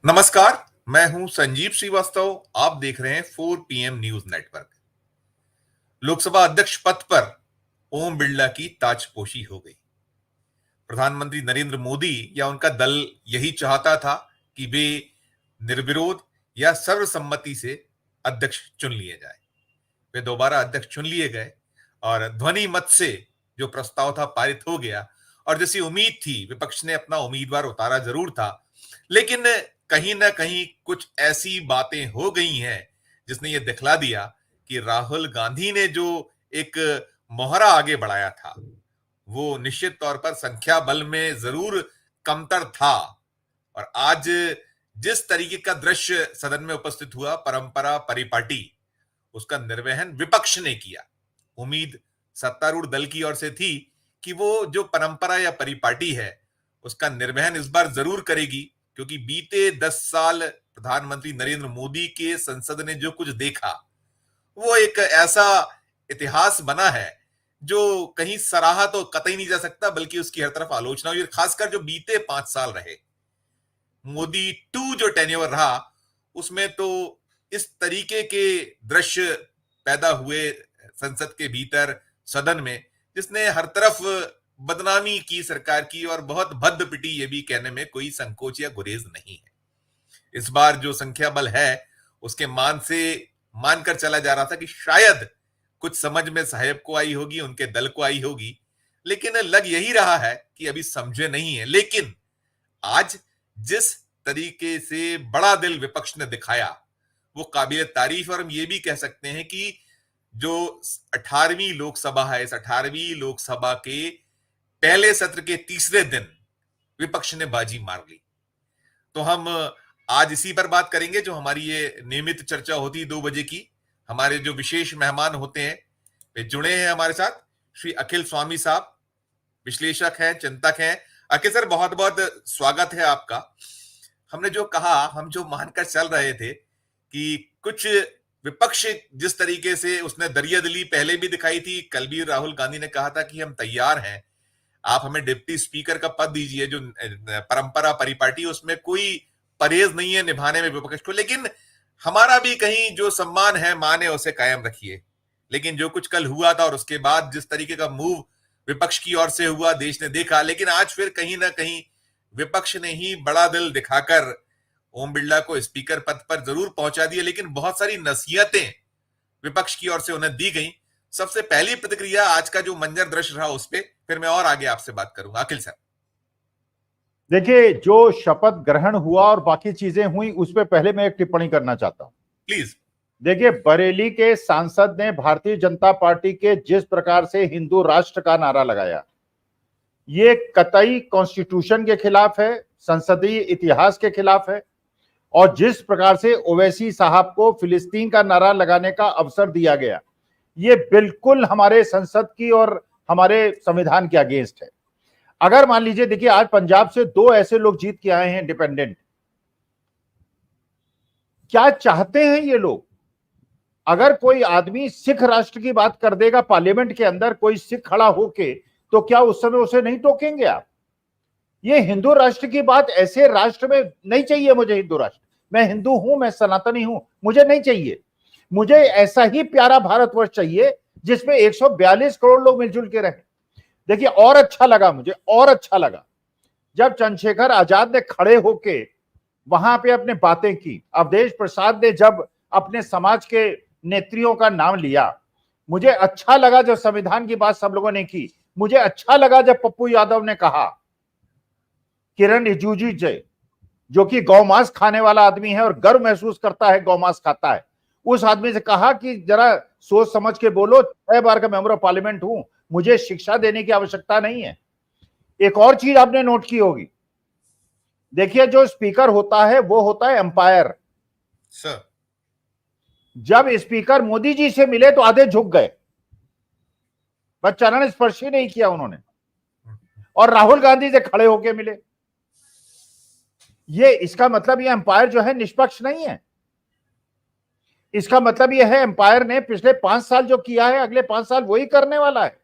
नमस्कार। मैं हूं संजीव श्रीवास्तव। आप देख रहे हैं 4 PM न्यूज नेटवर्क। लोकसभा अध्यक्ष पद पर ओम बिरला की ताजपोशी हो गई। प्रधानमंत्री नरेंद्र मोदी या उनका दल यही चाहता था कि वे निर्विरोध या सर्वसम्मति से अध्यक्ष चुन लिए जाए। वे दोबारा अध्यक्ष चुन लिए गए और ध्वनि मत से जो प्रस्ताव था पारित हो गया। और जैसी उम्मीद थी, विपक्ष ने अपना उम्मीदवार उतारा जरूर था, लेकिन कहीं ना कहीं कुछ ऐसी बातें हो गई हैं जिसने ये दिखला दिया कि राहुल गांधी ने जो एक मोहरा आगे बढ़ाया था, वो निश्चित तौर पर संख्या बल में जरूर कमतर था। और आज जिस तरीके का दृश्य सदन में उपस्थित हुआ, परंपरा परिपाटी, उसका निर्वहन विपक्ष ने किया। उम्मीद सत्तारूढ़ दल की ओर से थी कि वो जो परंपरा या परिपाटी है उसका निर्वहन इस बार जरूर करेगी, क्योंकि बीते 10 साल प्रधानमंत्री नरेंद्र मोदी के संसद ने जो कुछ देखा, वो एक ऐसा इतिहास बना है जो कहीं सराहा तो कतई नहीं जा सकता, बल्कि उसकी हर तरफ आलोचना हुई। खासकर जो बीते 5 साल रहे, मोदी 2 जो टेन्योर रहा, उसमें तो इस तरीके के दृश्य पैदा हुए संसद के भीतर, सदन में, जिसने हर तरफ बदनामी की सरकार की, और बहुत भद्द पिटी, ये भी कहने में कोई संकोच या गुरेज नहीं है। इस बार जो संख्या बल है उसके मान से मानकर चला जा रहा था कि शायद कुछ समझ में साहेब को आई होगी, उनके दल को आई होगी, लेकिन लग यही रहा है कि अभी समझे नहीं है। लेकिन आज जिस तरीके से बड़ा दिल विपक्ष ने दिखाया, वो काबिल तारीफ। और हम ये भी कह सकते हैं कि जो 18वीं लोकसभा है, इस 18वीं लोकसभा के पहले सत्र के तीसरे दिन विपक्ष ने बाजी मार ली। तो हम आज इसी पर बात करेंगे। जो हमारी ये नियमित चर्चा होती है 2 बजे की, हमारे जो विशेष मेहमान होते हैं वे जुड़े हैं हमारे साथ। श्री अखिल स्वामी साहब विश्लेषक हैं, चिंतक हैं। अखिल सर, बहुत बहुत स्वागत है आपका। हमने जो कहा, हम जो मानकर चल रहे थे कि कुछ विपक्ष जिस तरीके से उसने दरियादिली पहले भी दिखाई थी, कल भी राहुल गांधी ने कहा था कि हम तैयार हैं, आप हमें डिप्टी स्पीकर का पद दीजिए। जो परंपरा परिपाटी, उसमें कोई परहेज नहीं है निभाने में विपक्ष को, लेकिन हमारा भी कहीं जो सम्मान है, मान है, उसे कायम रखिए। लेकिन जो कुछ कल हुआ था और उसके बाद जिस तरीके का मूव विपक्ष की ओर से हुआ, देश ने देखा। लेकिन आज फिर कहीं ना कहीं विपक्ष ने ही बड़ा दिल दिखाकर ओम बिरला को स्पीकर पद पर जरूर पहुंचा दिया, लेकिन बहुत सारी नसीहतें विपक्ष की ओर से उन्हें दी गई। सबसे पहली प्रतिक्रिया, आज का जो मंजर दृश्य रहा उस पर फिर मैं और आगे आपसे बात करूंगा। अखिल सर, देखिए, जो शपथ ग्रहण हुआ और बाकी चीजें हुई, उस पर पहले मैं एक टिप्पणी करना चाहता हूं। प्लीज। देखिए, बरेली के सांसद ने भारतीय जनता पार्टी के जिस प्रकार से हिंदू राष्ट्र का नारा लगाया, ये कतई कॉन्स्टिट्यूशन के खिलाफ है, संसदीय इतिहास के खिलाफ है। और जिस प्रकार से ओवैसी साहब को फिलिस्तीन का नारा लगाने का अवसर दिया गया, ये बिल्कुल हमारे संसद की और हमारे संविधान के अगेंस्ट है। अगर मान लीजिए, देखिए, आज पंजाब से 2 ऐसे लोग जीत के आए हैं इंडिपेंडेंट। क्या चाहते हैं ये लोग? अगर कोई आदमी सिख राष्ट्र की बात कर देगा पार्लियामेंट के अंदर, कोई सिख खड़ा होके, तो क्या उस समय उसे नहीं टोकेंगे आप? ये हिंदू राष्ट्र की बात, ऐसे राष्ट्र में नहीं चाहिए मुझे हिंदू राष्ट्र। मैं हिंदू हूं, मैं सनातनी हूं, मुझे नहीं चाहिए। मुझे ऐसा ही प्यारा भारतवर्ष चाहिए जिसमें 142 करोड़ लोग मिलजुल के रहें। देखिए, और अच्छा लगा मुझे, और अच्छा लगा जब चंद्रशेखर आजाद ने खड़े होके वहां पे अपने बातें की। अवधेश प्रसाद ने जब अपने समाज के नेत्रियों का नाम लिया, मुझे अच्छा लगा जब संविधान की बात सब लोगों ने की। मुझे अच्छा लगा जब पप्पू यादव ने कहा, किरण रिजिजू जी, जो कि गौमांस खाने वाला आदमी है और गर्व महसूस करता है गौमांस खाता है, उस आदमी से कहा कि जरा सोच समझ के बोलो, 6 बार का मेंबर ऑफ पार्लियामेंट हूं, मुझे शिक्षा देने की आवश्यकता नहीं है। एक और चीज आपने नोट की होगी, देखिए, जो स्पीकर होता है वो होता है एम्पायर। सर, जब स्पीकर मोदी जी से मिले तो आधे झुक गए, बस चरण स्पर्श ही नहीं किया उन्होंने। और राहुल गांधी से खड़े होके मिले। ये इसका मतलब ये एम्पायर जो है निष्पक्ष नहीं है। इसका मतलब यह है एम्पायर ने पिछले 5 साल जो किया है, अगले 5 साल वही करने वाला है।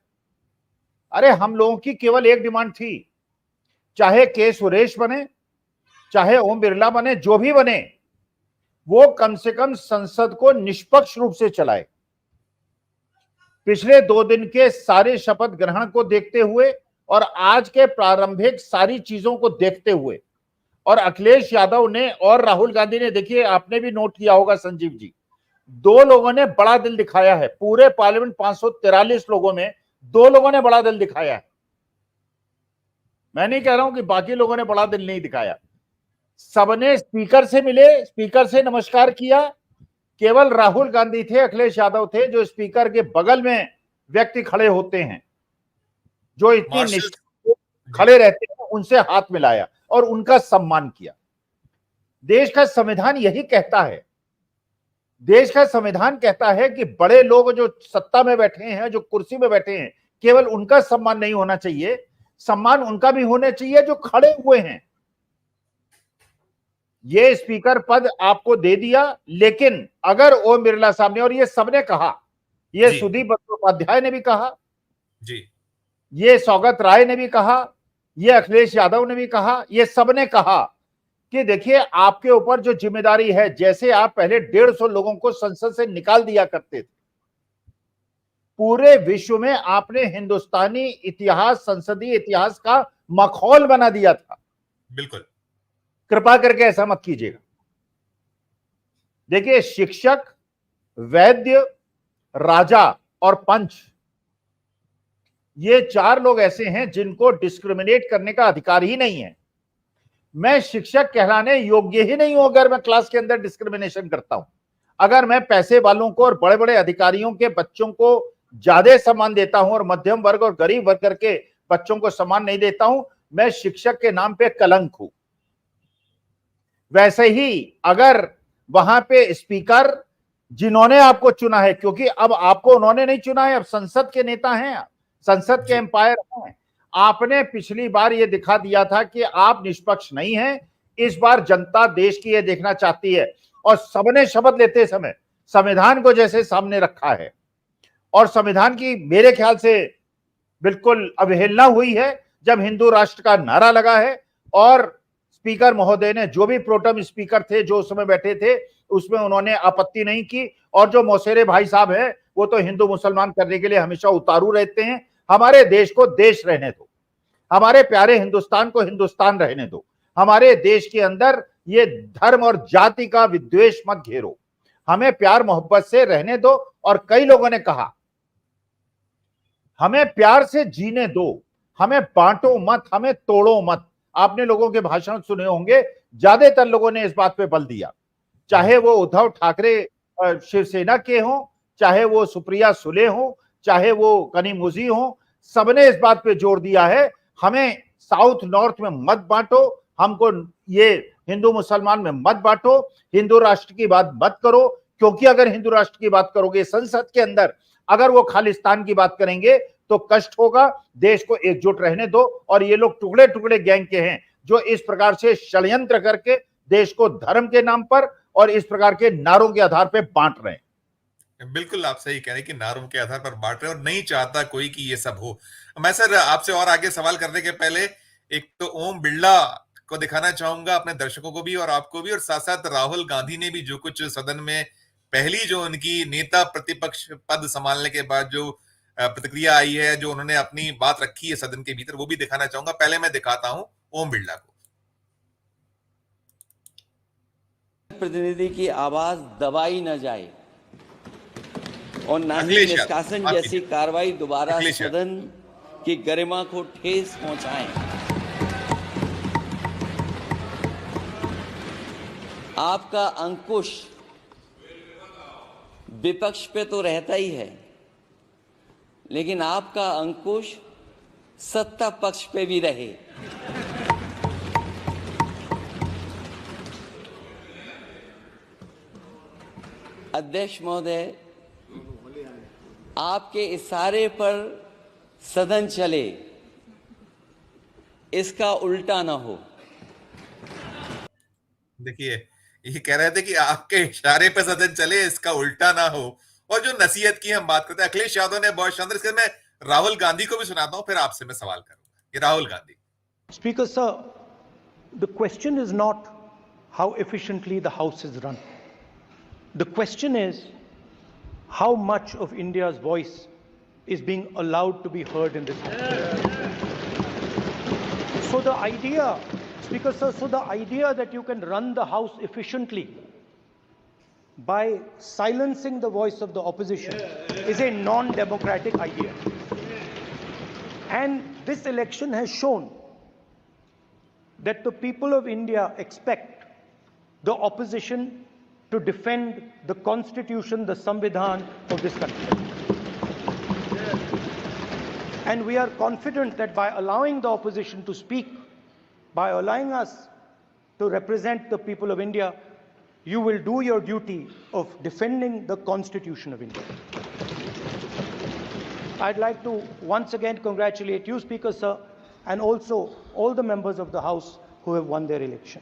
अरे, हम लोगों की केवल एक डिमांड थी, चाहे के सुरेश बने, चाहे ओम बिरला बने, जो भी बने, वो कम से कम संसद को निष्पक्ष रूप से चलाए। पिछले 2 दिन के सारे शपथ ग्रहण को देखते हुए और आज के प्रारंभिक सारी चीजों को देखते हुए, और अखिलेश यादव ने और राहुल गांधी ने, देखिए आपने भी नोट किया होगा संजीव जी, 2 लोगों ने बड़ा दिल दिखाया है। पूरे पार्लियामेंट 543 लोगों में 2 लोगों ने बड़ा दिल दिखाया है। मैं नहीं कह रहा हूं कि बाकी लोगों ने बड़ा दिल नहीं दिखाया। सबने स्पीकर से मिले, स्पीकर से नमस्कार किया। केवल राहुल गांधी थे, अखिलेश यादव थे जो स्पीकर के बगल में व्यक्ति खड़े होते हैं, जो इतनी मार्शल निष्ठा खड़े रहते हैं, उनसे हाथ मिलाया और उनका सम्मान किया। देश का संविधान यही कहता है। देश का संविधान कहता है कि बड़े लोग जो सत्ता में बैठे हैं, जो कुर्सी में बैठे हैं, केवल उनका सम्मान नहीं होना चाहिए, सम्मान उनका भी होना चाहिए जो खड़े हुए हैं। ये स्पीकर पद आपको दे दिया, लेकिन अगर ओम बिरला साहब ने, और ये सबने कहा, ये सुदीप बंदोपाध्याय ने भी कहा जी, ये सौगत राय ने भी कहा, ये अखिलेश यादव ने भी कहा, ये सबने कहा कि देखिए आपके ऊपर जो जिम्मेदारी है, जैसे आप पहले 150 लोगों को संसद से निकाल दिया करते थे, पूरे विश्व में आपने हिंदुस्तानी इतिहास, संसदीय इतिहास का मखौल बना दिया था। बिल्कुल। कृपा करके ऐसा मत कीजिएगा। देखिए, शिक्षक, वैद्य, राजा और पंच, ये 4 लोग ऐसे हैं जिनको डिस्क्रिमिनेट करने का अधिकार ही नहीं है। मैं शिक्षक कहलाने योग्य ही नहीं हूं अगर मैं क्लास के अंदर डिस्क्रिमिनेशन करता हूं। अगर मैं पैसे वालों को और बड़े बड़े अधिकारियों के बच्चों को ज्यादा सम्मान देता हूं और मध्यम वर्ग और गरीब वर्ग के बच्चों को सम्मान नहीं देता हूं, मैं शिक्षक के नाम पे कलंक हूं। वैसे ही अगर वहां पे स्पीकर जिन्होंने आपको चुना है, क्योंकि अब आपको उन्होंने नहीं चुना है, अब संसद के नेता हैं, संसद के एम्पायर हैं। आपने पिछली बार ये दिखा दिया था कि आप निष्पक्ष नहीं हैं। इस बार जनता देश की ये देखना चाहती है, और सबने शपथ लेते समय संविधान को जैसे सामने रखा है, और संविधान की मेरे ख्याल से बिल्कुल अवहेलना हुई है जब हिंदू राष्ट्र का नारा लगा है, और स्पीकर महोदय ने, जो भी प्रोटम स्पीकर थे जो उस समय बैठे थे, उसमें उन्होंने आपत्ति नहीं की। और जो मौसेरे भाई साहब हैं, वो तो हिंदू मुसलमान करने के लिए हमेशा उतारू रहते हैं। हमारे देश को देश रहने दो, हमारे प्यारे हिंदुस्तान को हिंदुस्तान रहने दो। हमारे देश के अंदर ये धर्म और जाति का विद्वेष मत घेरो, हमें प्यार मोहब्बत से रहने दो। और कई लोगों ने कहा हमें प्यार से जीने दो, हमें बांटो मत, हमें तोड़ो मत। आपने लोगों के भाषण सुने होंगे, ज्यादातर लोगों ने इस बात पे बल दिया, चाहे वो उद्धव ठाकरे शिवसेना के हों, चाहे वो सुप्रिया सुले हों, चाहे वो कनिमोझी हों, सबने इस बात पे जोर दिया है हमें साउथ नॉर्थ में मत बांटो, हमको ये हिंदू मुसलमान में मत बांटो, हिंदू राष्ट्र की बात मत करो। क्योंकि अगर हिंदू राष्ट्र की बात करोगे संसद के अंदर, अगर वो खालिस्तान की बात करेंगे तो कष्ट होगा। देश को एकजुट रहने दो। और ये लोग टुकड़े टुकड़े गैंग के हैं जो इस प्रकार से षड्यंत्र करके देश को धर्म के नाम पर और इस प्रकार के नारों के आधार पर बांट रहे हैं। बिल्कुल आप सही कह रहे हैं कि नारों के आधार पर बांट रहे हैं, और नहीं चाहता कोई कि ये सब हो। मैं सर आपसे और आगे सवाल करने के पहले एक तो ओम बिरला को दिखाना चाहूंगा अपने दर्शकों को भी और आपको भी, और साथ साथ राहुल गांधी ने भी जो कुछ सदन में पहली जो उनकी नेता प्रतिपक्ष पद संभालने के बाद जो प्रतिक्रिया आई है, जो उन्होंने अपनी बात रखी है सदन के भीतर, वो भी दिखाना चाहूंगा। पहले मैं दिखाता हूं ओम बिरला को। प्रतिनिधि की आवाज दबाई न जाए और न ही निष्कासन जैसी कार्रवाई दोबारा सदन की गरिमा को ठेस पहुंचाए। आपका अंकुश विपक्ष पे तो रहता ही है, लेकिन आपका अंकुश सत्ता पक्ष पे भी रहे। अध्यक्ष महोदय, आपके इशारे पर सदन चले, इसका उल्टा ना हो। देखिए, ये कह रहे थे कि आपके इशारे पे सदन चले, इसका उल्टा ना हो। और जो नसीहत की हम बात करते हैं, अखिलेश यादव ने बहुत शानदार, इसके मैं राहुल गांधी को भी सुनाता हूं, फिर आपसे मैं सवाल करूंगा। ये Rahul Gandhi. Speaker sir, the question is not how efficiently the House is run. The question is how much of India's voice is being allowed to be heard in this House. So the idea, Speaker Sir, so the idea that you can run the House efficiently by silencing the voice of the opposition is a non-democratic idea. And this election has shown that the people of India expect the opposition to defend the Constitution, the Samvidhan of this country. And we are confident that by allowing the opposition to speak, by allowing us to represent the people of India, you will do your duty of defending the Constitution of India. I'd like to once again congratulate you, Speaker Sir, and also all the members of the House who have won their election.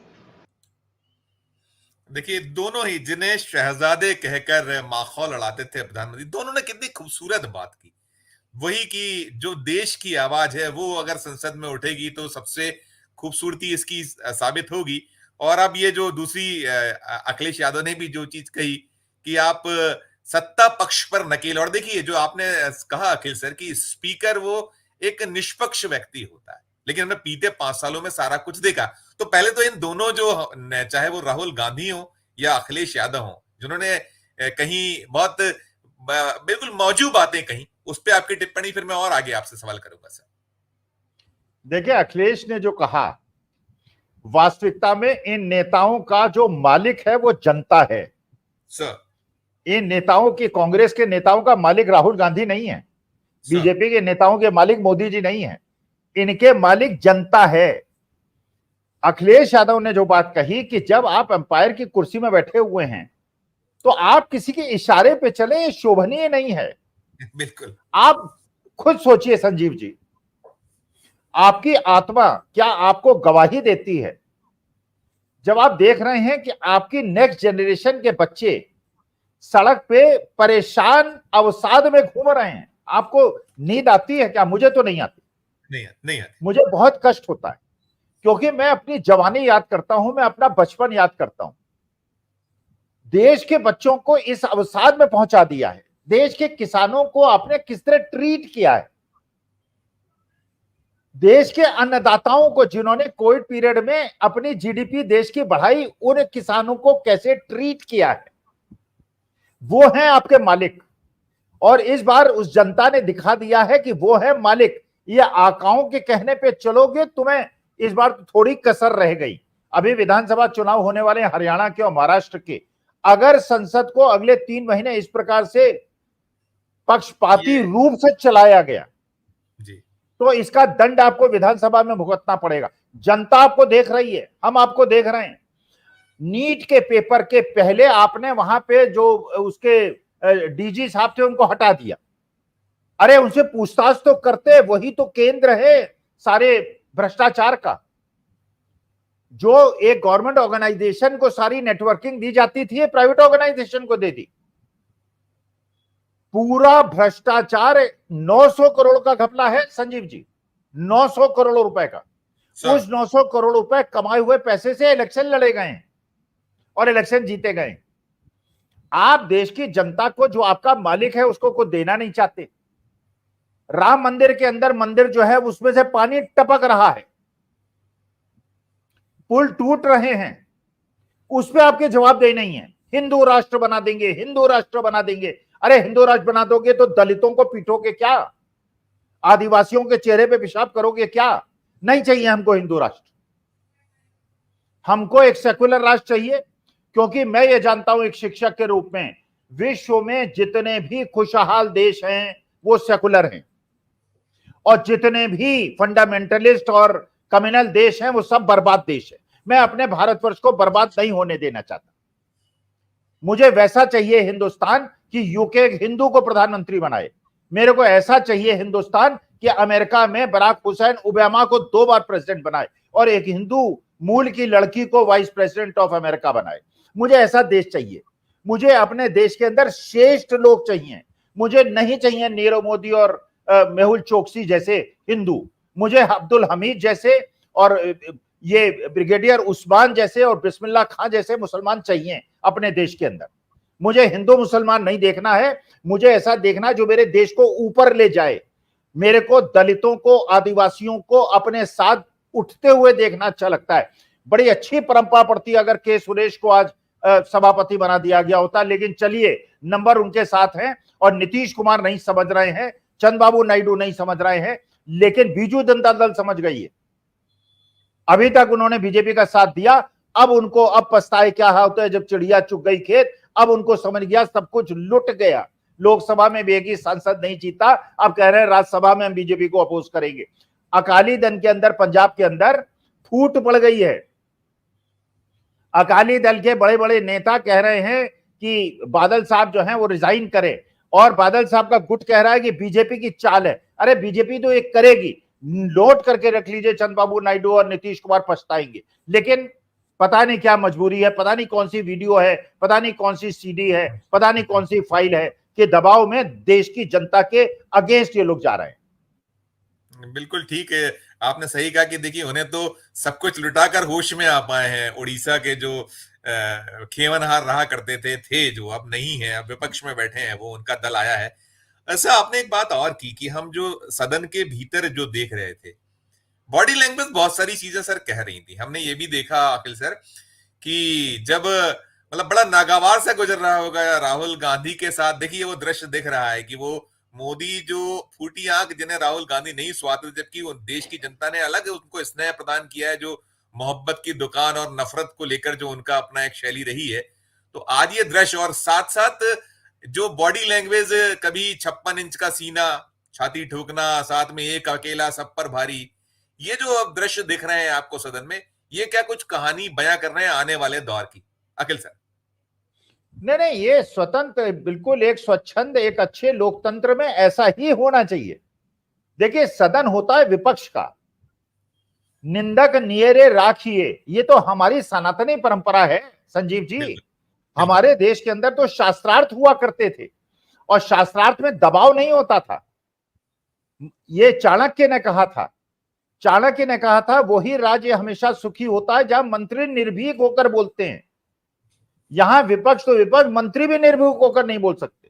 देखिए, दोनों ही जिन्हें शहजादे कहकर माखौल लड़ाते थे प्रधानमंत्री, दोनों ने कितनी खूबसूरत बात की। वही कि जो देश की आवाज है वो अगर संसद में उठेगी तो सबसे खूबसूरती इसकी साबित होगी। और अब ये जो दूसरी अखिलेश यादव ने भी जो चीज कही कि आप सत्ता पक्ष पर नकेल, और देखिए जो आपने कहा अखिल सर कि स्पीकर वो एक निष्पक्ष व्यक्ति होता है, लेकिन हमने बीते 5 सालों में सारा कुछ देखा। तो पहले तो इन दोनों जो, चाहे वो राहुल गांधी हो या अखिलेश यादव हो, जिन्होंने कहीं बहुत बिल्कुल मौजूद बातें कही, उस पर आपकी टिप्पणी फिर मैं और आगे आपसे सवाल करूंगा सर। देखिए, अखिलेश ने जो कहा, वास्तविकता में इन नेताओं का जो मालिक है वो जनता है सर। इन नेताओं की, कांग्रेस के नेताओं का मालिक राहुल गांधी नहीं है, बीजेपी के नेताओं के मालिक मोदी जी नहीं है, इनके मालिक जनता है। अखिलेश यादव ने जो बात कही कि जब आप अंपायर की कुर्सी में बैठे हुए हैं तो आप किसी के इशारे पे चले, ये शोभनीय नहीं है। बिल्कुल। आप खुद सोचिए संजीव जी, आपकी आत्मा क्या आपको गवाही देती है जब आप देख रहे हैं कि आपकी नेक्स्ट जनरेशन के बच्चे सड़क पे परेशान अवसाद में घूम रहे हैं? आपको नींद आती है क्या? मुझे तो नहीं आती। नहीं आती। मुझे बहुत कष्ट होता है क्योंकि मैं अपनी जवानी याद करता हूं, मैं अपना बचपन याद करता हूं। देश के बच्चों को इस अवसाद में पहुंचा दिया है। देश के किसानों को आपने किस तरह ट्रीट किया है। देश के अन्नदाताओं को जिन्होंने कोविड पीरियड में अपनी जीडीपी देश की बढ़ाई, उन किसानों को कैसे ट्रीट किया है, वो हैं आपके मालिक। और इस बार उस जनता ने दिखा दिया है कि वो है मालिक। ये आकाओं के कहने पे चलोगे, तुम्हें इस बार थोड़ी कसर रह गई। अभी विधानसभा चुनाव होने वाले हरियाणा के और महाराष्ट्र के, अगर संसद को अगले 3 महीने इस प्रकार से पक्षपाती रूप से चलाया गया जी, तो इसका दंड आपको विधानसभा में भुगतना पड़ेगा। जनता आपको देख रही है, हम आपको देख रहे हैं। नीट के पेपर के पहले आपने वहां पे जो उसके डीजी साहब थे उनको हटा दिया। अरे उनसे पूछताछ तो करते, वही तो केंद्र है सारे भ्रष्टाचार का। जो एक गवर्नमेंट ऑर्गेनाइजेशन को सारी नेटवर्किंग दी जाती थी, प्राइवेट ऑर्गेनाइजेशन को दे दी। पूरा भ्रष्टाचार 900 करोड़ का घपला है संजीव जी, 900 करोड़ रुपए का। उस 900 करोड़ रुपए कमाए हुए पैसे से इलेक्शन लड़े गए और इलेक्शन जीते गए। आप देश की जनता को, जो आपका मालिक है, उसको कुछ देना नहीं चाहते। राम मंदिर के अंदर मंदिर जो है उसमें से पानी टपक रहा है, पुल टूट रहे हैं, उस पर आपके जवाबदेही नहीं है। हिंदू राष्ट्र बना देंगे, हिंदू राष्ट्र बना देंगे। अरे हिंदू राष्ट्र बना दोगे तो दलितों को पीटोगे क्या? आदिवासियों के चेहरे पे पेशाब करोगे क्या? नहीं चाहिए हमको हिंदू राष्ट्र। हमको एक सेकुलर राष्ट्र चाहिए, क्योंकि मैं ये जानता हूं एक शिक्षक के रूप में, विश्व में जितने भी खुशहाल देश हैं वो सेकुलर हैं, और जितने भी फंडामेंटलिस्ट और कम्युनल देश हैं वो सब बर्बाद देश है। मैं अपने भारतवर्ष को बर्बाद नहीं होने देना चाहता। मुझे वैसा चाहिए हिंदुस्तान कि यूके हिंदू को प्रधानमंत्री बनाए। मेरे को ऐसा चाहिए हिंदुस्तान कि अमेरिका में बराक हुसैन ओबामा को 2 बार प्रेसिडेंट बनाए और एक हिंदू मूल की लड़की को वाइस प्रेसिडेंट ऑफ अमेरिका बनाए। मुझे ऐसा देश चाहिए। मुझे अपने देश के अंदर श्रेष्ठ लोग चाहिए। मुझे नहीं चाहिए नीरव मोदी और मेहुल चोकसी जैसे हिंदू। मुझे अब्दुल हमीद जैसे और ये ब्रिगेडियर उस्मान जैसे और बिस्मिल्लाह खां जैसे मुसलमान चाहिए अपने देश के अंदर। मुझे हिंदू मुसलमान नहीं देखना है, मुझे ऐसा देखना है जो मेरे देश को ऊपर ले जाए। मेरे को दलितों को, आदिवासियों को अपने साथ उठते हुए देखना अच्छा लगता है। बड़ी अच्छी परंपरा पड़ती अगर के सुरेश को आज सभापति बना दिया गया होता, लेकिन चलिए, नंबर उनके साथ हैं और नीतीश कुमार नहीं समझ रहे हैं, चंद्रबाबू नायडू नहीं समझ रहे हैं, लेकिन बीजू जनता दल समझ गई है। अभी तक उन्होंने बीजेपी का साथ दिया, अब उनको अब पछताए क्या होता है जब चिड़िया चुग गई खेत। अब उनको समझ गया सब कुछ लुट गया। लोकसभा में भी एक ही सांसद नहीं जीता, अब कह रहे हैं राज्यसभा में हम बीजेपी को अपोज करेंगे। अकाली दल के अंदर, पंजाब के अंदर फूट पड़ गई है। अकाली दल के बड़े बड़े नेता कह रहे हैं कि बादल साहब जो हैं वो रिजाइन करें, और बादल साहब का गुट कह रहा है कि बीजेपी की चाल है। अरे बीजेपी तो एक करेगी, नोट करके रख लीजिए, चंद्रबाबू नायडू और नीतीश कुमार पछताएंगे। लेकिन पता नहीं क्या मजबूरी है, पता नहीं कौन सी वीडियो है, पता नहीं कौन सी सीडी है, पता नहीं कौन सी फाइल है कि दबाव में देश की जनता के अगेंस्ट ये लोग जा रहे हैं। बिल्कुल ठीक है, आपने सही कहा कि देखिए उन्हें तो सब कुछ लुटाकर होश में आ पाए हैं। उड़ीसा के जो खेवनहार रहा करते थे जो अब नहीं है, अब विपक्ष में बैठे हैं, वो उनका दल आया है। ऐसा आपने एक बात और की कि हम जो सदन के भीतर जो देख रहे थे, बॉडी लैंग्वेज बहुत सारी चीजें सर कह रही थी। हमने ये भी देखा अखिल सर कि जब मतलब बड़ा नागवार से गुजर रहा होगा राहुल गांधी के साथ, देखिए वो दृश्य दिख रहा है कि वो मोदी जो फूटी आंख जिन्हें राहुल गांधी नहीं स्वाते, जबकि वो देश की जनता ने अलग उनको स्नेह प्रदान किया है, जो मोहब्बत की दुकान और नफरत को लेकर जो उनका अपना एक शैली रही है। तो आज ये दृश्य और साथ साथ जो बॉडी लैंग्वेज, कभी 56 इंच का सीना, छाती ठोकना, साथ में एक अकेला सब पर भारी, ये जो अब दृश्य दिख रहे हैं आपको सदन में, ये क्या कुछ कहानी बयां कर रहे हैं आने वाले दौर की अखिल सर? नहीं, ये स्वतंत्र, बिल्कुल एक स्वच्छंद, एक अच्छे लोकतंत्र में ऐसा ही होना चाहिए। देखिए, सदन होता है विपक्ष का, निंदक नियरे राखिए, ये तो हमारी सनातनी परंपरा है संजीव जी। हमारे देश के अंदर तो शास्त्रार्थ हुआ करते थे और शास्त्रार्थ में दबाव नहीं होता था। ये चाणक्य ने कहा था, चाणक्य ने कहा था वही राज्य हमेशा सुखी होता है जहां मंत्री निर्भीक होकर बोलते हैं। यहां विपक्ष तो विपक्ष, मंत्री भी निर्भीक होकर नहीं बोल सकते,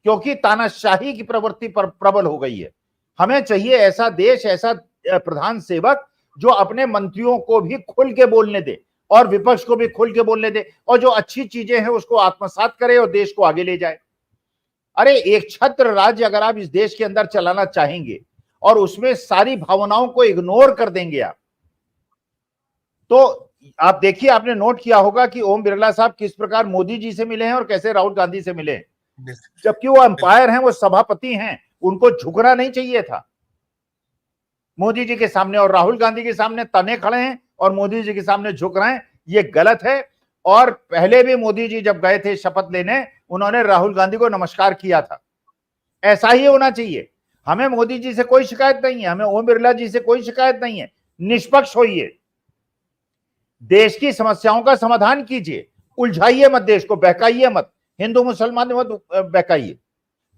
क्योंकि तानाशाही की प्रवृत्ति पर प्रबल हो गई है। हमें चाहिए ऐसा देश, ऐसा प्रधान सेवक जो अपने मंत्रियों को भी खुल के बोलने दे और विपक्ष को भी खुल के बोलने दे, और जो अच्छी चीजें हैं उसको आत्मसात करे और देश को आगे ले जाए। अरे एक छत्र राज्य अगर आप इस देश के अंदर चलाना चाहेंगे और उसमें सारी भावनाओं को इग्नोर कर देंगे आप, तो आप देखिए, आपने नोट किया होगा कि ओम बिरला साहब किस प्रकार मोदी जी से मिले हैं और कैसे राहुल गांधी से मिले हैं, जबकि वो अंपायर हैं, वो सभापति हैं, उनको झुकना नहीं चाहिए था मोदी जी के सामने, और राहुल गांधी के सामने तने खड़े हैं और मोदी जी के सामने झुक रहे हैं, ये गलत है। और पहले भी मोदी जी जब गए थे शपथ लेने, उन्होंने राहुल गांधी को नमस्कार किया था। ऐसा ही होना चाहिए। हमें मोदी जी से कोई शिकायत नहीं है, हमें ओम बिरला जी से कोई शिकायत नहीं है। निष्पक्ष होइए, देश की समस्याओं का समाधान कीजिए, उलझाइए मत देश को, बहकाइए मत, हिंदू मुसलमान मत बहकाइए।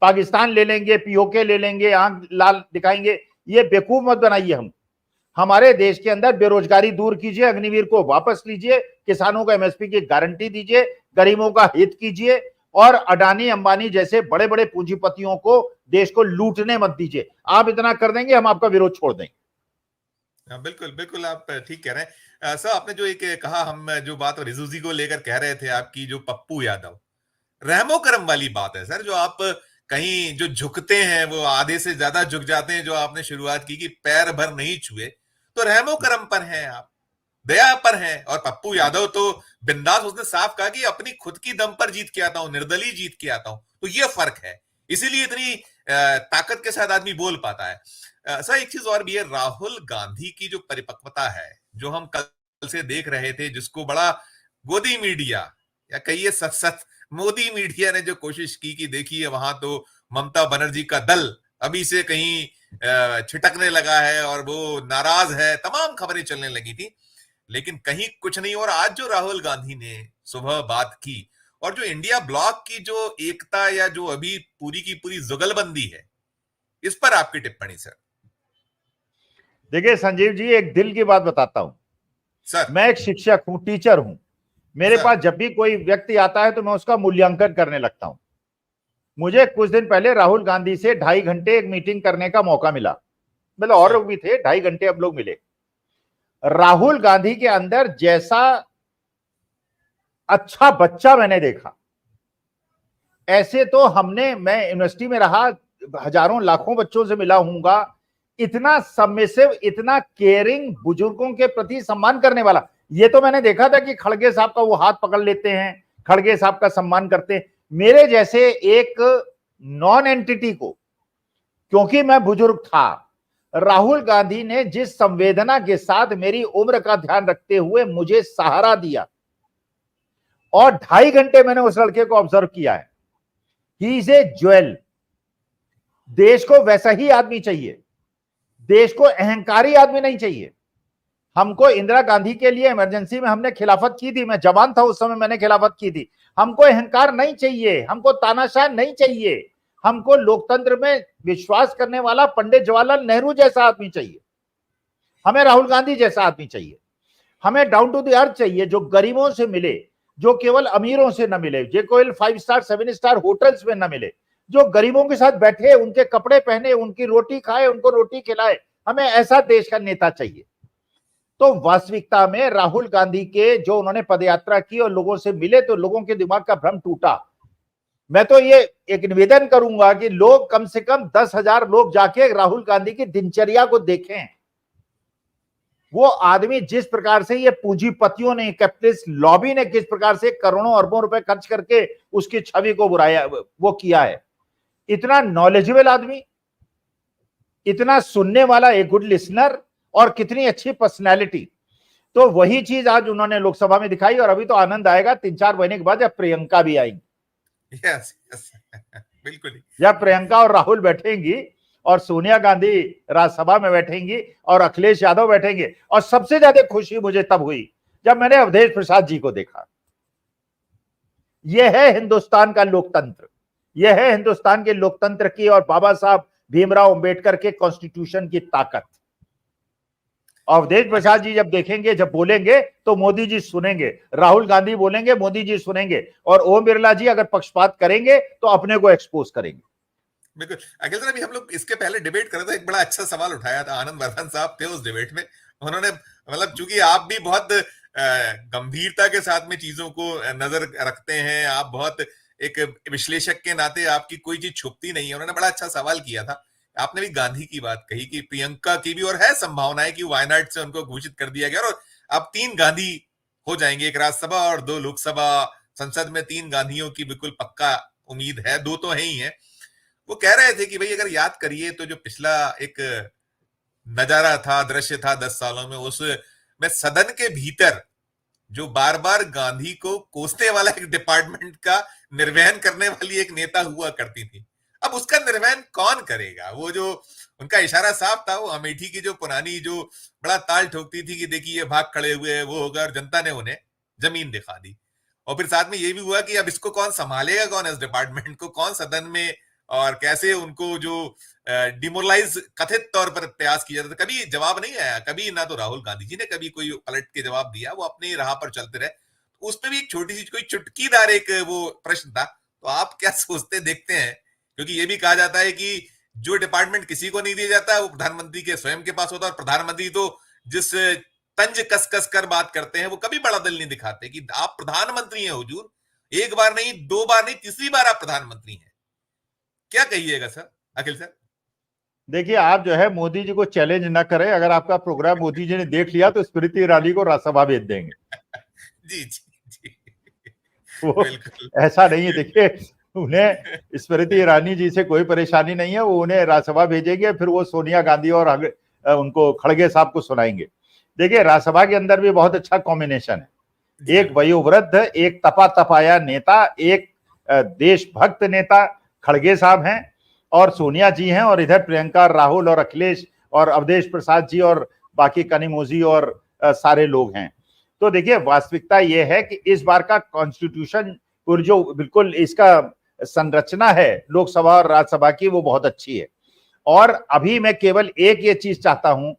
पाकिस्तान ले लेंगे, पीओके ले लेंगे, आंख लाल दिखाएंगे, ये बेवकूफ मत बनाइए। हम हमारे देश के अंदर बेरोजगारी दूर कीजिए, अग्निवीर को वापस लीजिए, किसानों को एमएसपी की गारंटी दीजिए, गरीबों का हित कीजिए, और अडानी अंबानी जैसे बड़े बड़े पूंजीपतियों को देश को लूटने मत दीजिए। आप इतना कर देंगे, हम आपका विरोध छोड़ देंगे। बिल्कुल बिल्कुल, आप ठीक कह रहे हैं सर। आपने जो एक कहा, हम जो बात रिजूजी को लेकर कह रहे थे, आपकी जो पप्पू यादव, रहमो करम वाली बात है सर। जो आप कहीं जो झुकते हैं वो आधे से ज्यादा झुक जाते हैं, जो आपने शुरुआत की कि पैर भर नहीं छुए, तो रहमो करम पर हैं आप, दया पर हैं। और पप्पू यादव तो बिंदास, उसने साफ कहा कि अपनी खुद की दम पर जीत के आता हूं, निर्दलीय जीत के आता हूं। तो ये फर्क है, इसीलिए इतनी ताकत के साथ आदमी बोल पाता है। सर एक चीज और भी है, राहुल गांधी की जो परिपक्वता है, जो हम कल से देख रहे थे, जिसको बड़ा गोदी मीडिया या कहिए सत मोदी मीडिया ने जो कोशिश की कि देखिए वहां तो ममता बनर्जी का दल अभी से कहीं छिटकने लगा है और वो नाराज है, तमाम खबरें चलने लगी थी, लेकिन कहीं कुछ नहीं। और आज जो राहुल गांधी ने सुबह बात की, और जो इंडिया ब्लॉक की जो एकता या जो अभी पूरी की पूरी जुगलबंदी है, इस पर आपकी टिप्पणी सर। देखिए संजीव जी, एक दिल की बात बताता हूं, सर मैं एक शिक्षक हूं, टीचर हूं। मेरे पास जब भी कोई व्यक्ति आता है तो मैं उसका मूल्यांकन करने लगता हूं। मुझे कुछ दिन पहले राहुल गांधी से 2.5 घंटे एक मीटिंग करने का मौका मिला, मतलब और लोग भी थे, 2.5 घंटे अब लोग मिले। राहुल गांधी के अंदर जैसा अच्छा बच्चा मैंने देखा, ऐसे तो मैं यूनिवर्सिटी में रहा, हजारों लाखों बच्चों से मिला हूंगा, इतना सबमिसिव, इतना केयरिंग, बुजुर्गों के प्रति सम्मान करने वाला। ये तो मैंने देखा था कि खड़गे साहब का वो हाथ पकड़ लेते हैं, खड़गे साहब का सम्मान करते हैं। मेरे जैसे एक नॉन एंटिटी को, क्योंकि मैं बुजुर्ग था, राहुल गांधी ने जिस संवेदना के साथ मेरी उम्र का ध्यान रखते हुए मुझे सहारा दिया, और 2.5 घंटे मैंने उस लड़के को ऑब्जर्व किया है। He is a jewel. देश को वैसा ही आदमी चाहिए, देश को अहंकारी आदमी नहीं चाहिए। हमको इंदिरा गांधी के लिए इमरजेंसी में हमने खिलाफत की थी, मैं जवान था उस समय, मैंने खिलाफत की थी। हमको अहंकार नहीं चाहिए, हमको तानाशाह नहीं चाहिए, हमको लोकतंत्र में विश्वास करने वाला पंडित जवाहरलाल नेहरू जैसा आदमी चाहिए, हमें राहुल गांधी जैसा आदमी चाहिए, हमें डाउन टू द अर्थ चाहिए, जो गरीबों से मिले, जो केवल अमीरों से न मिले, जो केवल 5 स्टार 7 स्टार होटल्स में न मिले, जो गरीबों के साथ बैठे, उनके कपड़े पहने, उनकी रोटी खाए, उनको रोटी खिलाए। हमें ऐसा देश का नेता चाहिए। तो वास्तविकता में राहुल गांधी के जो उन्होंने पदयात्रा की और लोगों से मिले, तो लोगों के दिमाग का भ्रम टूटा। मैं तो ये एक निवेदन करूंगा कि लोग कम से कम 10,000 लोग जाके राहुल गांधी की दिनचर्या को देखें। वो आदमी जिस प्रकार से, ये पूंजीपतियों ने, कैपिटलिस्ट लॉबी ने किस प्रकार से करोड़ों अरबों रुपए खर्च करके उसकी छवि को बुराया, वो किया है। इतना नॉलेजेबल आदमी, इतना सुनने वाला, एक गुड लिसनर, और कितनी अच्छी पर्सनैलिटी। तो वही चीज आज उन्होंने लोकसभा में दिखाई। और अभी तो आनंद आएगा 3-4 महीने के बाद जब प्रियंका भी आएंगी। यस बिल्कुल, जब प्रियंका और राहुल बैठेंगी और सोनिया गांधी राज्यसभा में बैठेंगी और अखिलेश यादव बैठेंगे। और सबसे ज्यादा खुशी मुझे तब हुई जब मैंने अवधेश प्रसाद जी को देखा। यह है हिंदुस्तान का लोकतंत्र, यह है हिंदुस्तान के लोकतंत्र की और बाबा साहब भीमराव अंबेडकर के कॉन्स्टिट्यूशन की ताकत। अवधेश प्रसाद जी जब देखेंगे, जब बोलेंगे, तो मोदी जी सुनेंगे, राहुल गांधी बोलेंगे, मोदी जी सुनेंगे, और ओम बिरला जी अगर पक्षपात करेंगे तो अपने को एक्सपोज करेंगे। बिल्कुल। अखिल सर, अभी हम लोग इसके पहले डिबेट कर रहे थे, एक बड़ा अच्छा सवाल उठाया था, आनंद वर्धन साहब थे उस डिबेट में। उन्होंने, मतलब चूंकि आप भी बहुत गंभीरता के साथ में चीजों को नजर रखते हैं, आप बहुत एक विश्लेषक के नाते आपकी कोई चीज छुपती नहीं है। उन्होंने बड़ा अच्छा सवाल किया था। आपने भी गांधी की बात कही कि प्रियंका की भी और है संभावना है कि वायनाड से उनको घोषित कर दिया गया, और अब 3 गांधी हो जाएंगे, एक राज्यसभा और 2 लोकसभा। संसद में 3 गांधियों की बिल्कुल पक्का उम्मीद है, 2 तो है ही है। वो कह रहे थे कि भाई अगर याद करिए तो जो पिछला एक नजारा था, दृश्य था 10 सालों में, उसमें सदन के भीतर जो बार बार गांधी को कोसने वाला एक डिपार्टमेंट का निर्वहन करने वाली एक नेता हुआ करती थी, अब उसका निर्वहन कौन करेगा? वो जो उनका इशारा साफ था, वो अमेठी की जो पुरानी जो बड़ा ताल ठोकती थी कि देखिए ये भाग खड़े हुए, वो होगा, और जनता ने उन्हें जमीन दिखा दी। और फिर साथ में ये भी हुआ कि अब इसको कौन संभालेगा, कौन इस डिपार्टमेंट को, कौन सदन में, और कैसे उनको जो डिमोरलाइज कथित तौर पर प्रयास किया जाता, कभी जवाब नहीं आया। कभी ना तो राहुल गांधी जी ने कभी कोई पलट के जवाब दिया, वो अपनी राह पर चलते रहे। उसमें भी एक छोटी सी, कोई चुटकीदार एक वो प्रश्न था। तो आप क्या सोचते, देखते हैं? क्योंकि ये भी कहा जाता है कि जो डिपार्टमेंट किसी को नहीं दिया जाता वो प्रधानमंत्री के स्वयं के पास होता है, और प्रधानमंत्री तो जिस तंज कस कस कर बात करते हैं, वो कभी बड़ा दिल नहीं दिखाते कि आप प्रधानमंत्री हैं हुजूर, एक बार नहीं, 2 बार नहीं, तीसरी बार आप प्रधानमंत्री हैं। क्या कहिएगा सर, अखिल सर? देखिए, आप जो है मोदी जी को चैलेंज ना करें। अगर आपका प्रोग्राम मोदी जी ने देख लिया तो स्मृति ईरानी को राज्यसभा भेज देंगे। जी जी जी, वो ऐसा नहीं है। देखिए, उन्हें स्मृति ईरानी जी से कोई परेशानी नहीं है, वो उन्हें राज्यसभा भेजेंगे, फिर वो सोनिया गांधी और उनको खड़गे साहब को सुनाएंगे। देखिए, राज्यसभा के अंदर भी बहुत अच्छा कॉम्बिनेशन है। एक वयोवृद्ध, एक तपा तपाया नेता, एक देशभक्त नेता खड़गे साहब हैं, और सोनिया जी हैं, और इधर प्रियंका, राहुल और अखिलेश और अवधेश प्रसाद जी और बाकी कनिमोजी और सारे लोग हैं। तो देखिए, वास्तविकता यह है कि इस बार का कॉन्स्टिट्यूशन और जो बिल्कुल इसका संरचना है लोकसभा और राज्यसभा की, वो बहुत अच्छी है। और अभी मैं केवल एक ये चीज चाहता हूं,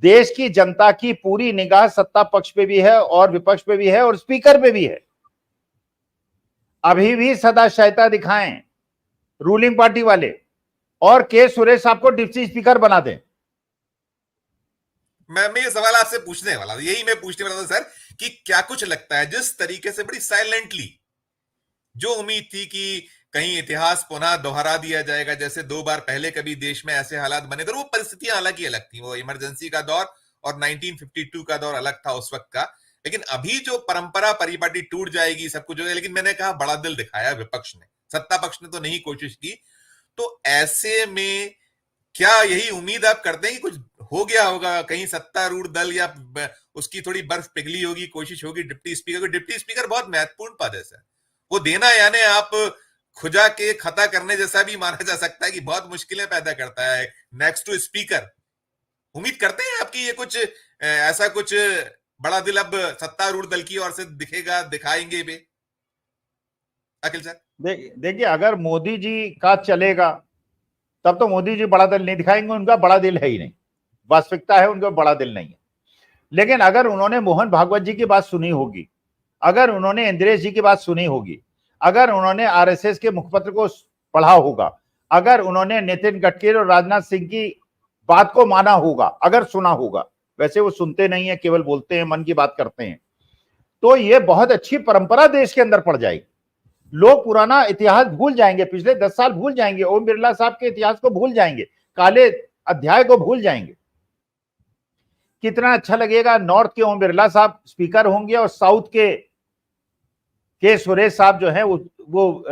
देश की जनता की पूरी निगाह सत्ता पक्ष पे भी है और विपक्ष पे भी है और स्पीकर पे भी है। अभी भी सदाशयता दिखाएं रूलिंग पार्टी वाले और के सुरेश साहब को डिप्टी स्पीकर बना दें। मैं ये सवाल आपसे पूछने वाला था, यही मैं पूछने वाला था सर, कि क्या कुछ लगता है जिस तरीके से बड़ी साइलेंटली जो उम्मीद थी कि कहीं इतिहास पुनः दोहरा दिया जाएगा, जैसे 2 बार पहले कभी देश में ऐसे हालात बने थे, वो परिस्थितियां अलग ही अलग थी, वो इमरजेंसी का दौर और 1952 का दौर अलग था उस वक्त का। लेकिन अभी जो परंपरा परिपाटी टूट जाएगी, सब कुछ हो गया, लेकिन मैंने कहा बड़ा दिल दिखाया विपक्ष ने, सत्ता पक्ष ने तो नहीं कोशिश की। तो ऐसे में क्या यही उम्मीद आप करते हैं कि कुछ हो गया होगा, कहीं सत्तारूढ़ दल या उसकी थोड़ी बर्फ पिघली होगी, कोशिश होगी डिप्टी स्पीकर को? डिप्टी स्पीकर बहुत महत्वपूर्ण पद है सर, वो देना यानी आप खुजा के खता करने जैसा भी माना जा सकता है कि बहुत मुश्किलें पैदा करता है नेक्स्ट टू स्पीकर। उम्मीद करते हैं आपकी ये कुछ ऐसा कुछ बड़ा दिल अब सत्तारूढ़ दल की ओर से दिखेगा, दिखाएंगे भी अखिल सर? देखिए, अगर मोदी जी का चलेगा तब तो मोदी जी बड़ा दिल नहीं दिखाएंगे, उनका बड़ा दिल है ही नहीं, वास्तविकता है उनका बड़ा दिल नहीं है। लेकिन अगर उन्होंने मोहन भागवत जी की बात सुनी होगी, अगर उन्होंने इंद्रेश जी की बात सुनी होगी, अगर उन्होंने आरएसएस के मुखपत्र को पढ़ा होगा, अगर उन्होंने नितिन गडकरी और राजनाथ सिंह की बात को माना होगा, अगर सुना होगा, वैसे वो सुनते नहीं है, केवल बोलते हैं, मन की बात करते हैं, तो ये बहुत अच्छी परंपरा देश के अंदर पड़ जाएगी। लोग पुराना इतिहास भूल जाएंगे, पिछले 10 साल भूल जाएंगे, ओम बिरला साहब के इतिहास को भूल जाएंगे, काले अध्याय को भूल जाएंगे। कितना अच्छा लगेगा, नॉर्थ के ओम बिरला साहब स्पीकर होंगे और साउथ के सुरेश साहब जो है वो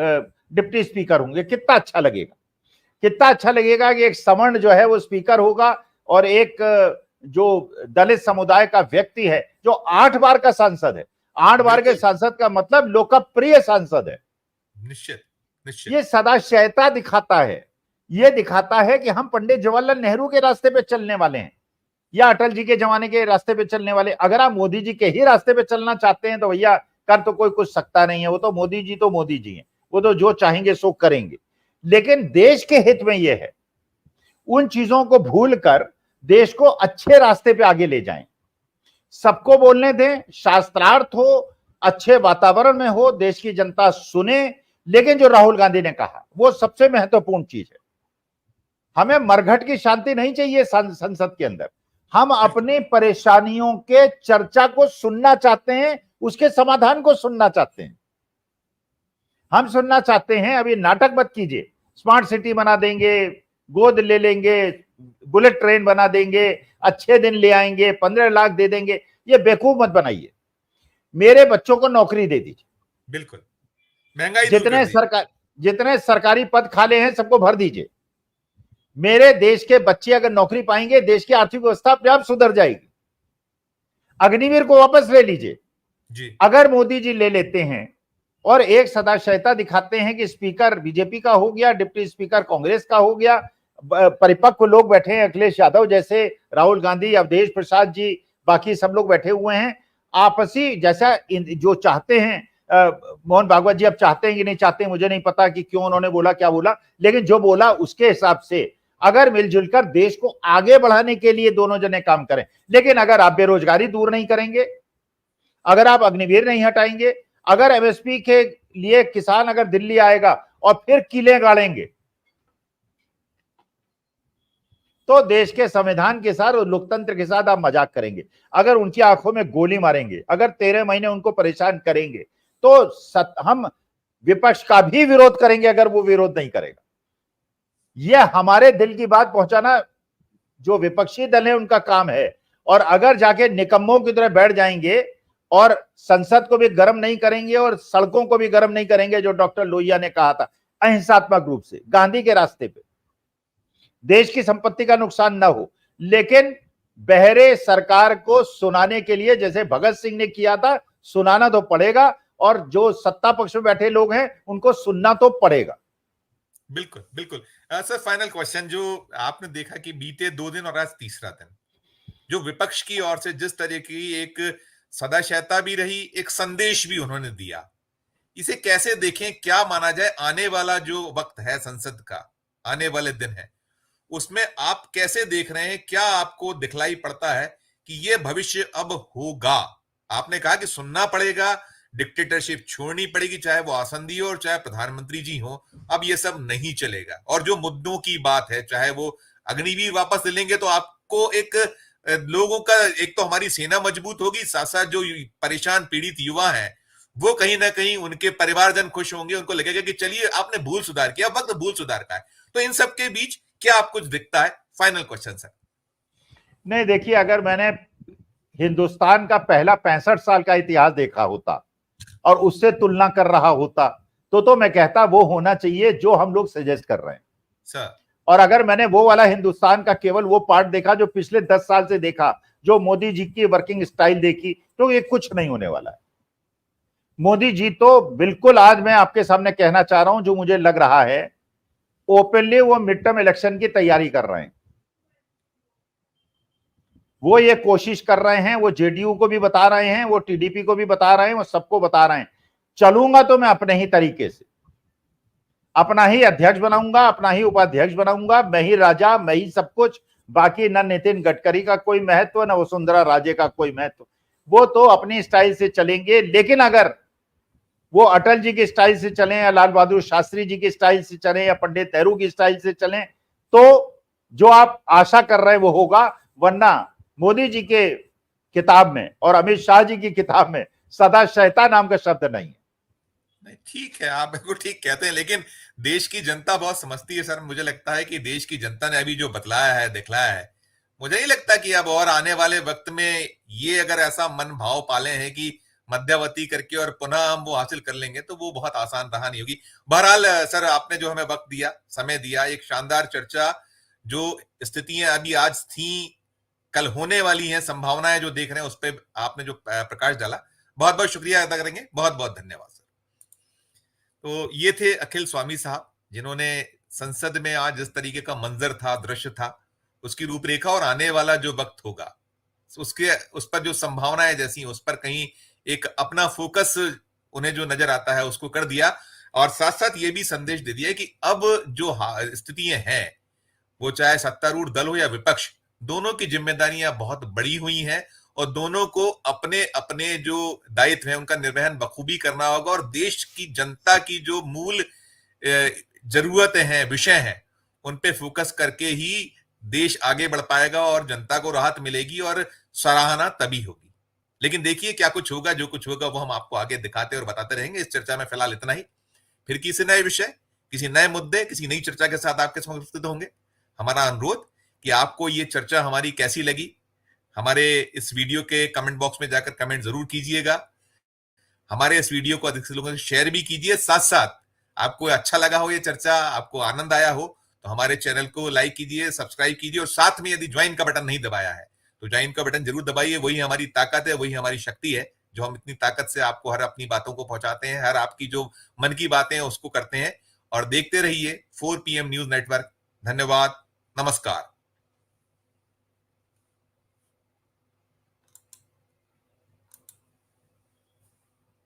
डिप्टी स्पीकर होंगे। कितना अच्छा लगेगा, कितना अच्छा लगेगा कि एक सवर्ण जो है वो स्पीकर होगा और एक जो दलित समुदाय का व्यक्ति है जो 8 बार का सांसद है, 8 बार के सांसद का मतलब लोकप्रिय सांसद है। निश्चित निश्चित। ये सदाशयता दिखाता है, ये दिखाता है कि हम पंडित जवाहरलाल नेहरू के रास्ते पे चलने वाले हैं या अटल जी के जमाने के रास्ते पे चलने वाले। अगर आप मोदी जी के ही रास्ते पे चलना चाहते हैं तो भैया कर तो कोई कुछ सकता नहीं है, वो तो मोदी जी हैं, वो तो जो चाहेंगे सो करेंगे। लेकिन देश के हित में यह है, उन चीजों को भूलकर देश को अच्छे रास्ते पे आगे ले जाएं, सबको बोलने दें, शास्त्रार्थ हो, अच्छे वातावरण में हो, देश की जनता सुने। लेकिन जो राहुल गांधी ने कहा वो सबसे महत्वपूर्ण चीज है, हमें मरघट की शांति नहीं चाहिए संसद के अंदर, हम अपनी परेशानियों के चर्चा को सुनना चाहते हैं, उसके समाधान को सुनना चाहते हैं। हम सुनना चाहते हैं, अभी नाटक मत कीजिए, स्मार्ट सिटी बना देंगे, गोद ले लेंगे, बुलेट ट्रेन बना देंगे, अच्छे दिन ले आएंगे, 15 लाख दे देंगे, ये बेवकूफ मत बनाइए। मेरे बच्चों को नौकरी दे दीजिए, बिल्कुल, महंगाई जितने सरकारी पद खाली हैं सबको भर दीजिए। मेरे देश के बच्चे अगर नौकरी पाएंगे, देश की आर्थिक व्यवस्था अपने आप सुधर जाएगी। अग्निवीर को वापस ले लीजिए जी। अगर मोदी जी ले लेते हैं और एक सदाशयता दिखाते हैं कि स्पीकर बीजेपी का हो गया, डिप्टी स्पीकर कांग्रेस का हो गया, परिपक्व लोग बैठे हैं, अखिलेश यादव जैसे, राहुल गांधी, अवधेश प्रसाद जी, बाकी सब लोग बैठे हुए हैं, आपसी जैसा जो चाहते हैं। मोहन भागवत जी अब चाहते हैं कि नहीं चाहते हैं, मुझे नहीं पता कि क्यों उन्होंने बोला, क्या बोला, लेकिन जो बोला उसके हिसाब से अगर मिलजुल कर देश को आगे बढ़ाने के लिए दोनों जने काम करें। लेकिन अगर आप बेरोजगारी दूर नहीं करेंगे, अगर आप अग्निवीर नहीं हटाएंगे, अगर एमएसपी के लिए किसान अगर दिल्ली आएगा और फिर किले गाड़ेंगे, तो देश के संविधान के साथ और लोकतंत्र के साथ आप मजाक करेंगे। अगर उनकी आंखों में गोली मारेंगे, अगर 13 महीने उनको परेशान करेंगे, तो हम विपक्ष का भी विरोध करेंगे अगर वो विरोध नहीं करेगा। यह हमारे दिल की बात पहुंचाना जो विपक्षी दल है उनका काम है। और अगर जाके निकम्मों की तरह बैठ जाएंगे और संसद को भी गर्म नहीं करेंगे और सड़कों को भी गर्म नहीं करेंगे, जो डॉक्टर लोहिया ने कहा था अहिंसात्मक रूप से गांधी के रास्ते पे, देश की संपत्ति का नुकसान ना हो, लेकिन बहरे सरकार को सुनाने के लिए जैसे भगत सिंह ने किया था, सुनाना तो पड़ेगा, और जो सत्ता पक्ष में बैठे लोग हैं उनको सुनना तो पड़ेगा। बिल्कुल बिल्कुल। सर फाइनल क्वेश्चन, जो आपने देखा कि बीते 2 दिन और आज तीसरा दिन जो विपक्ष की ओर से जिस तरह की एक सदाशयता भी रही, एक संदेश भी उन्होंने दिया, इसे कैसे देखें, क्या माना जाए? आने वाला जो वक्त है संसद का, आने वाले दिन है, उसमें आप कैसे देख रहे हैं, क्या आपको दिखलाई पड़ता है कि ये भविष्य अब होगा? आपने कहा कि सुनना पड़ेगा, डिक्टेटरशिप छोड़नी पड़ेगी, चाहे वो आसंदी हो और चाहे प्रधानमंत्री जी हो, अब ये सब नहीं चलेगा। और जो मुद्दों की बात है, चाहे वो अग्निवीर वापस ले लेंगे तो आपको एक लोगों का, एक तो हमारी सेना मजबूत होगी, साथ साथ जो परेशान पीड़ित युवा हैं वो कहीं ना कहीं उनके परिवारजन खुश होंगे, उनको लगेगा कि चलिए आपने भूल सुधार किया, वक्त भूल सुधार का है। तो इन सब के बीच क्या आप कुछ दिखता है? Final question sir. नहीं, देखिए, अगर मैंने हिंदुस्तान का पहला 65 साल का इतिहास देखा होता और उससे तुलना कर रहा होता तो मैं कहता वो होना चाहिए जो हम लोग सजेस्ट कर रहे हैं सर। और अगर मैंने वो वाला हिंदुस्तान का केवल वो पार्ट देखा जो पिछले 10 साल से देखा, जो मोदी जी की वर्किंग स्टाइल देखी, तो ये कुछ नहीं होने वाला है। मोदी जी तो बिल्कुल, आज मैं आपके सामने कहना चाह रहा हूं, जो मुझे लग रहा है ओपनली वो मिड टर्म इलेक्शन की तैयारी कर रहे हैं। वो ये कोशिश कर रहे हैं, वो जेडीयू को भी बता रहे हैं, वो टीडीपी को भी बता रहे हैं, वो सबको बता रहे हैं, चलूंगा तो मैं अपने ही तरीके से, अपना ही अध्यक्ष बनाऊंगा, अपना ही उपाध्यक्ष बनाऊंगा, मैं ही राजा, मैं ही सब कुछ, बाकी न नितिन गडकरी का कोई महत्व, न वसुंधरा राजे का कोई महत्व। वो तो अपनी स्टाइल से चलेंगे। लेकिन अगर वो अटल जी की स्टाइल से चलें या लाल बहादुर शास्त्री जी की स्टाइल से चलें या पंडित नेहरू की स्टाइल से चलें, तो जो आप आशा कर रहे हैं वो होगा। वरना मोदी जी के किताब में और अमित शाह जी की किताब में सदा शैतान नाम का शब्द नहीं है। नहीं, ठीक है, आप बिल्कुल ठीक कहते हैं, लेकिन देश की जनता बहुत समझती है सर। मुझे लगता है कि देश की जनता ने अभी जो बतलाया है, दिखलाया है, मुझे नहीं लगता कि अब और आने वाले वक्त में ये अगर ऐसा मन भाव पाले हैं कि मध्यावधि करके और पुनः हम वो हासिल कर लेंगे, तो वो बहुत आसान रहा नहीं होगी। बहरहाल सर, आपने जो हमें वक्त दिया, समय दिया, एक शानदार चर्चा, जो स्थितियां अभी आज थी, कल होने वाली हैं, संभावनाएं जो देख रहे हैं, उस पर आपने जो प्रकाश डाला, बहुत बहुत शुक्रिया अदा करेंगे। बहुत बहुत धन्यवाद सर। तो ये थे अखिल स्वामी साहब, जिन्होंने संसद में आज जिस तरीके का मंजर था, दृश्य था, उसकी रूपरेखा और आने वाला जो वक्त होगा उसके, उस पर जो संभावनाएं जैसी, उस पर कहीं एक अपना फोकस उन्हें जो नजर आता है उसको कर दिया। और साथ साथ ये भी संदेश दे दिया कि अब जो स्थितियां हैं, वो चाहे सत्तारूढ़ दल हो या विपक्ष, दोनों की जिम्मेदारियां बहुत बड़ी हुई हैं और दोनों को अपने अपने जो दायित्व है उनका निर्वहन बखूबी करना होगा। और देश की जनता की जो मूल जरूरतें हैं, विषय हैं, उन पे फोकस करके ही देश आगे बढ़ पाएगा और जनता को राहत मिलेगी और सराहना तभी होगी। लेकिन देखिए क्या कुछ होगा, जो कुछ होगा वो हम आपको आगे दिखाते और बताते रहेंगे। इस चर्चा में फिलहाल इतना ही। फिर किसी नए विषय, किसी नए मुद्दे, किसी नई चर्चा के साथ आपके समक्ष उपस्थित होंगे। हमारा अनुरोध कि आपको ये चर्चा हमारी कैसी लगी, हमारे इस वीडियो के कमेंट बॉक्स में जाकर कमेंट जरूर कीजिएगा। हमारे इस वीडियो को अधिक से लोगों से शेयर भी कीजिए। साथ साथ आपको अच्छा लगा हो ये चर्चा, आपको आनंद आया हो, तो हमारे चैनल को लाइक कीजिए, सब्सक्राइब कीजिए और साथ में यदि ज्वाइन का बटन नहीं दबाया है तो ज्वाइन का बटन जरूर दबाइए। वही हमारी ताकत है, वही हमारी शक्ति है, जो हम इतनी ताकत से आपको हर अपनी बातों को पहुंचाते हैं, हर आपकी जो मन की बातें हैं उसको करते हैं। और देखते रहिए 4 PM न्यूज नेटवर्क। धन्यवाद, नमस्कार।